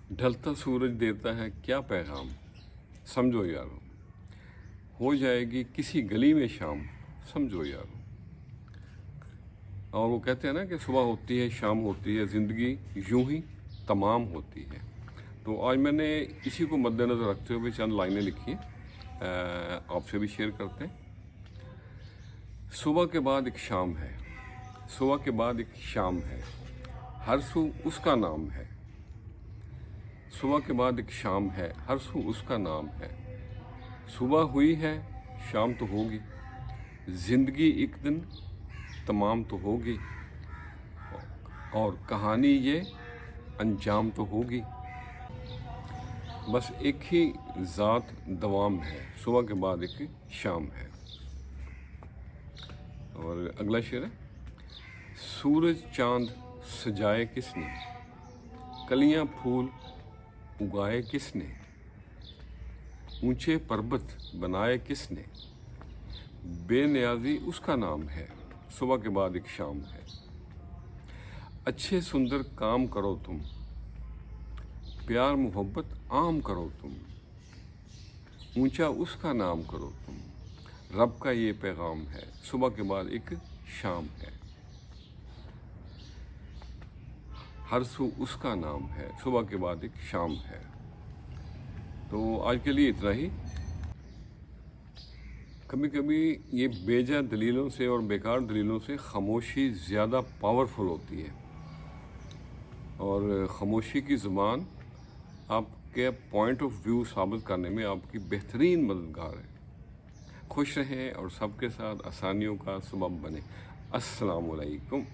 ढलता सूरज देता है क्या पैगाम, समझो यारो हो जाएगी किसी गली में शाम, समझो यारो। और वो कहते हैं ना कि सुबह होती है शाम होती है, ज़िंदगी यूं ही तमाम होती है। तो आज मैंने इसी को मद्देनज़र रखते हुए चंद लाइनें लिखी हैं, आपसे भी शेयर करते हैं। सुबह के बाद एक शाम है, सुबह के बाद एक शाम है, हर सू उसका नाम है। सुबह के बाद एक शाम है, हर सू उसका नाम है। सुबह हुई है शाम तो होगी, ज़िंदगी एक दिन तमाम तो होगी, और कहानी ये अंजाम तो होगी। बस एक ही ज़ात दवाम है, सुबह के बाद एक शाम है। और अगला शेर है, सूरज चांद सजाए किसने, कलियां फूल उगाए किसने, ऊंचे पर्वत बनाए किसने, बेनियाजी उसका नाम है। सुबह के बाद एक शाम है। अच्छे सुंदर काम करो तुम, प्यार मोहब्बत आम करो तुम, ऊंचा उसका नाम करो तुम, रब का ये पैगाम है। सुबह के बाद एक शाम है, हर सू उसका नाम है। सुबह के बाद एक शाम है। तो आज के लिए इतना ही। कभी कभी ये बेजा दलीलों से और बेकार दलीलों से खामोशी ज़्यादा पावरफुल होती है, और ख़ामोशी की ज़ुबान आपके पॉइंट ऑफ व्यू साबित करने में आपकी बेहतरीन मददगार है। खुश रहें और सबके साथ आसानियों का सबब बने। अस्सलामु अलैकुम।